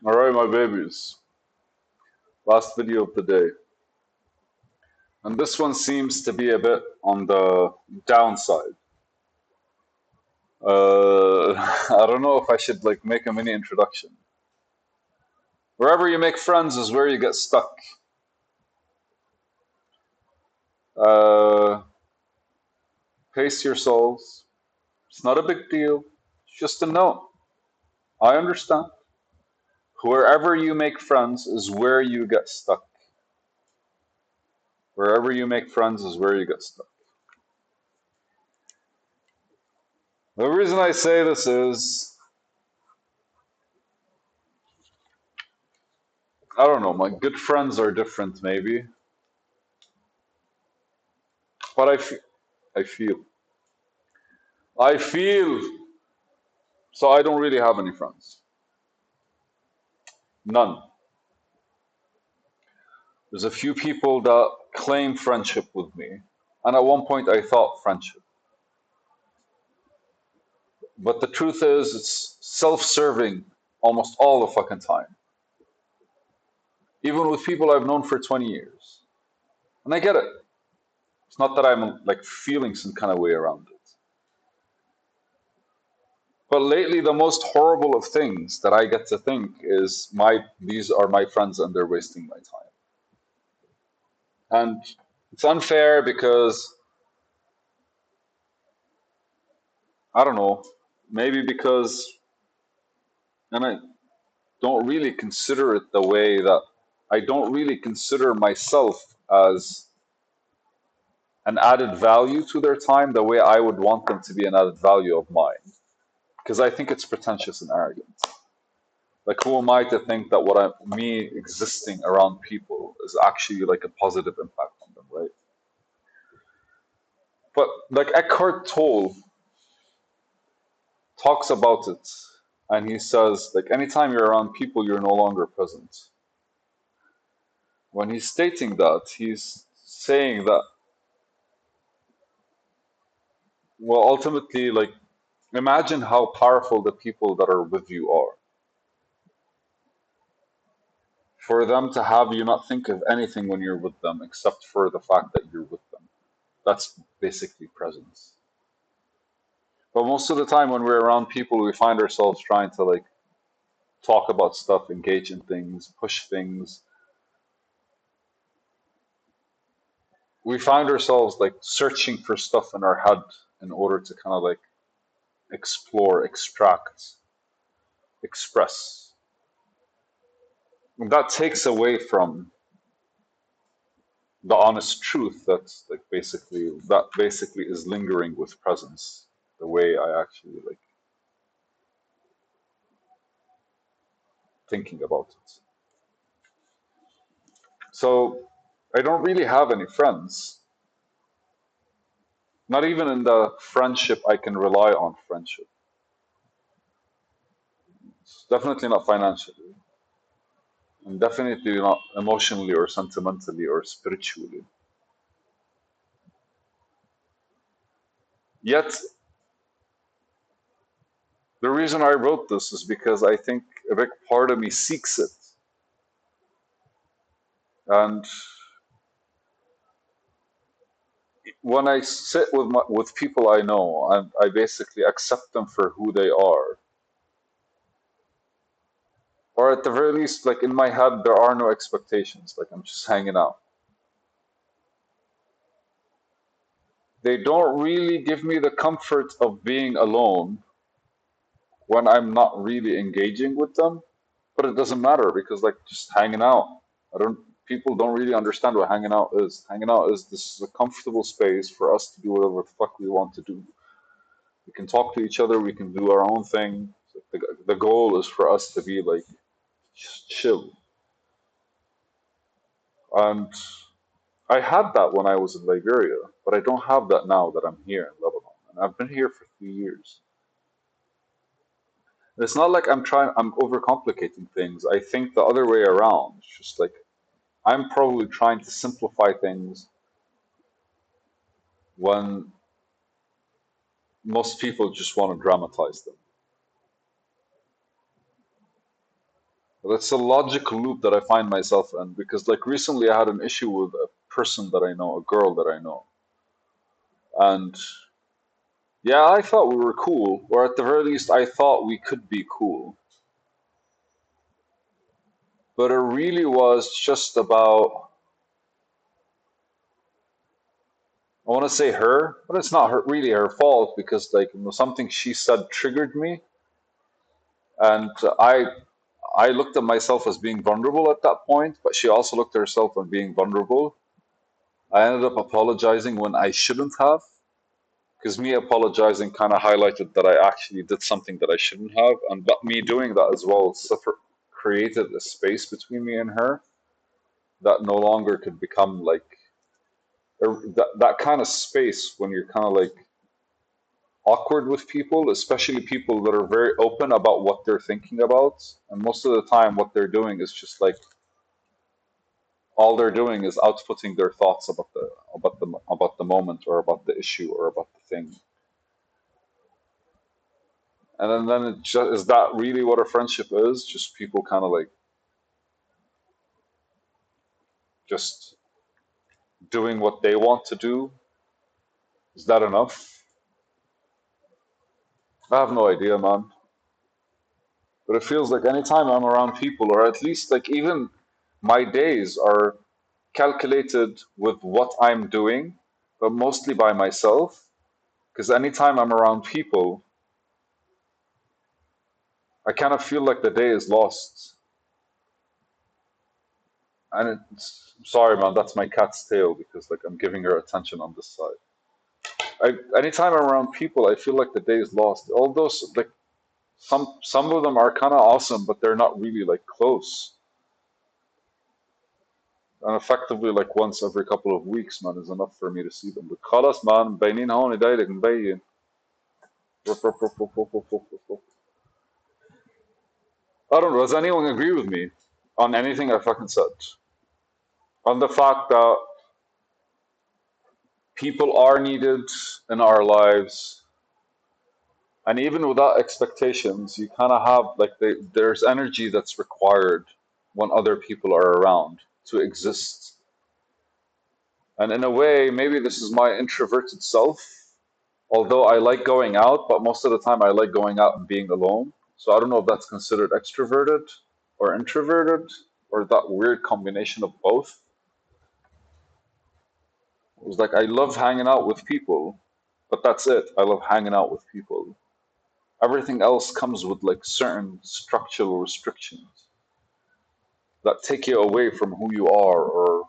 Alright, my babies. Last video of the day. And this one seems to be a bit on the downside. I don't know if I should like make a mini introduction. Wherever you make friends is where you get stuck. Uh, Pace your souls. It's not a big deal. It's just a note. I understand. Wherever you make friends is where you get stuck. Wherever you make friends is where you get stuck. The reason I say this is, I don't know, my good friends are different maybe, but I feel, I feel, so I don't really have any friends. None. There's a few people that claim friendship with me, and at one point I thought friendship. But the truth is, it's self-serving almost all the fucking time, even with people I've known for 20 years. And I get it. It's not that I'm like feeling some kind of way around it. But lately, the most horrible of things that I get to think is these are my friends and they're wasting my time. And it's unfair because I don't know, maybe because, and I don't really consider it the way that I don't really consider myself as an added value to their time the way I would want them to be an added value of mine. Because I think it's pretentious and arrogant. Like, who am I to think that me existing around people is actually like a positive impact on them, right? But like Eckhart Tolle talks about it, and he says like anytime you're around people, you're no longer present. When he's stating that, he's saying that, well, ultimately, like, imagine how powerful the people that are with you are. For them to have you not think of anything when you're with them except for the fact that you're with them. That's basically presence. But most of the time when we're around people, we find ourselves trying to like talk about stuff, engage in things, push things. We find ourselves like searching for stuff in our head in order to kind of like explore, extract, express. And that takes away from the honest truth that's like basically is lingering with presence, the way I actually like thinking about it. So I don't really have any friends. Not even in the friendship I can rely on friendship. It's definitely not financially, and definitely not emotionally or sentimentally or spiritually. Yet, the reason I wrote this is because I think a big part of me seeks it. And when I sit with people I know, and I basically accept them for who they are, or at the very least, like in my head, there are no expectations. Like I'm just hanging out. They don't really give me the comfort of being alone when I'm not really engaging with them, but it doesn't matter because like just hanging out. I don't People don't really understand what hanging out is. Hanging out is this is a comfortable space for us to do whatever the fuck we want to do. We can talk to each other, we can do our own thing. The goal is for us to be like just chill. And I had that when I was in Liberia, but I don't have that now that I'm here in Lebanon. And I've been here for 3 years. It's not like I'm overcomplicating things. I think the other way around. It's just like I'm probably trying to simplify things when most people just want to dramatize them. That's a logical loop that I find myself in because, like, recently I had an issue with a person that I know, a girl that I know, and yeah, I thought we were cool, or at the very least, I thought we could be cool. But it really was just about, I want to say her, but it's not her, really her fault because, like, something she said triggered me, and I looked at myself as being vulnerable at that point, but she also looked at herself as being vulnerable. I ended up apologizing when I shouldn't have, because me apologizing kind of highlighted that I actually did something that I shouldn't have, and but me doing that as well created a space between me and her that no longer could become like that kind of space when you're kind of like awkward with people, especially people that are very open about what they're thinking about, and most of the time what they're doing is just like all they're doing is outputting their thoughts about the moment or about the issue or about the thing. And then it just, is that really what a friendship is? Just people kind of like just doing what they want to do? Is that enough? I have no idea, man. But it feels like anytime I'm around people, or at least like even my days are calculated with what I'm doing, but mostly by myself. Because anytime I'm around people, I kind of feel like the day is lost. And it's, sorry, man, that's my cat's tail because like I'm giving her attention on this side. Anytime I'm around people, I feel like the day is lost. All those like some of them are kind of awesome, but they're not really like close. And effectively, like once every couple of weeks, man, is enough for me to see them. But خلاص, man, مبينين هون دايرك مبين. I don't know. Does anyone agree with me on anything I fucking said? On the fact that people are needed in our lives, and even without expectations, you kind of have like there's energy that's required when other people are around to exist. And in a way, maybe this is my introverted self, although I like going out, but most of the time I like going out and being alone. So I don't know if that's considered extroverted or introverted or that weird combination of both. It was like I love hanging out with people, but that's it. I love hanging out with people. Everything else comes with like certain structural restrictions that take you away from who you are or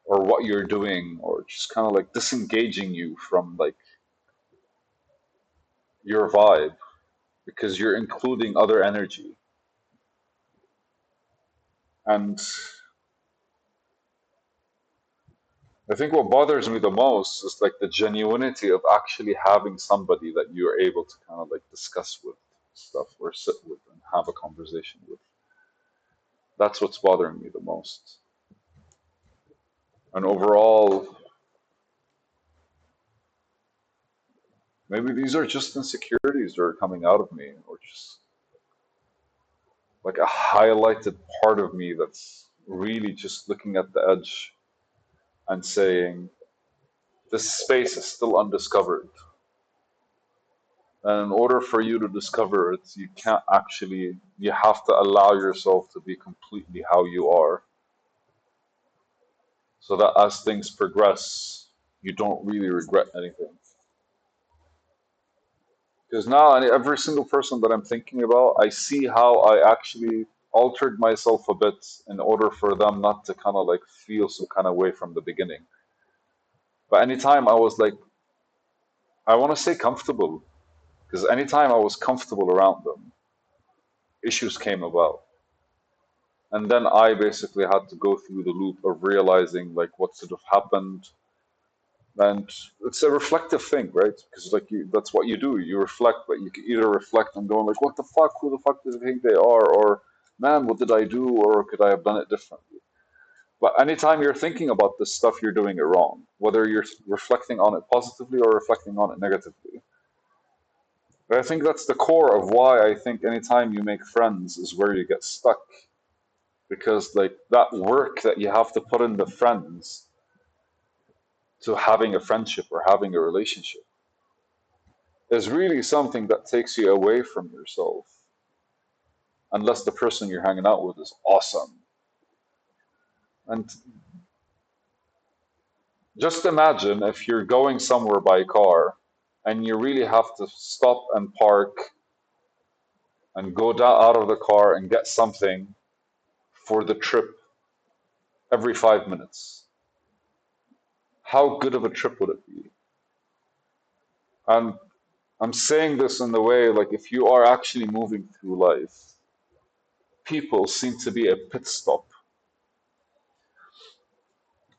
what you're doing or just kind of like disengaging you from like your vibe because you're including other energy. And I think what bothers me the most is like the genuinity of actually having somebody that you're able to kind of like discuss with stuff or sit with and have a conversation with. That's what's bothering me the most. And overall, maybe these are just insecurities that are coming out of me, or just like a highlighted part of me that's really just looking at the edge and saying, this space is still undiscovered. And in order for you to discover it, you can't actually, you have to allow yourself to be completely how you are so that as things progress, you don't really regret anything. Because now, every single person that I'm thinking about, I see how I actually altered myself a bit in order for them not to kind of like feel some kind of way from the beginning. But anytime I was like, I want to say comfortable, because anytime I was comfortable around them, issues came about. And then I basically had to go through the loop of realizing like what could have happened. And it's a reflective thing, right? Because like that's what you do. You reflect, but you can either reflect and going like, "What the fuck? Who the fuck do they think they are?" Or, "Man, what did I do? Or could I have done it differently?" But anytime you're thinking about this stuff, you're doing it wrong. Whether you're reflecting on it positively or reflecting on it negatively. But I think that's the core of why I think anytime you make friends is where you get stuck. Because like that work that you have to put in the friends to having a friendship or having a relationship is really something that takes you away from yourself, unless the person you're hanging out with is awesome. And just imagine if you're going somewhere by car and you really have to stop and park and go down out of the car and get something for the trip every 5 minutes. How good of a trip would it be? And I'm saying this in the way like if you are actually moving through life, people seem to be a pit stop.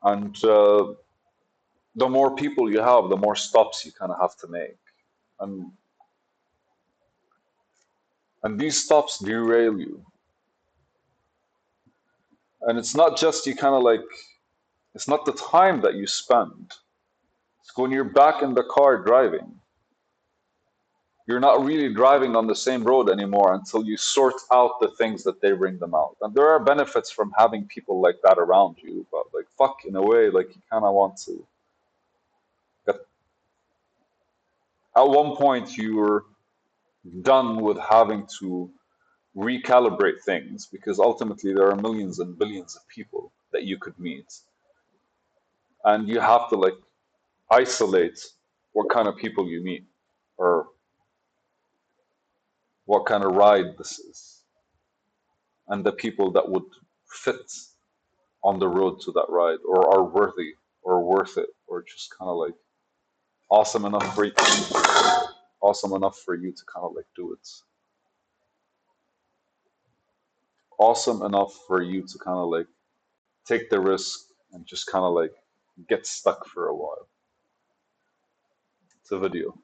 And the more people you have, the more stops you kind of have to make. And and these stops derail you. And it's not just you kind of like it's not the time that you spend. It's when you're back in the car driving. You're not really driving on the same road anymore until you sort out the things that they bring them out. And there are benefits from having people like that around you, but like fuck in a way, like you kind of want to. At, at one point, you're done with having to recalibrate things because ultimately there are millions and billions of people that you could meet, and you have to like isolate what kind of people you meet or what kind of ride this is, and the people that would fit on the road to that ride or are worthy or worth it or just kind of like awesome enough for you, awesome enough for you to kind of like do it, awesome enough for you to kind of like take the risk and just kind of like get stuck for a while. It's a video.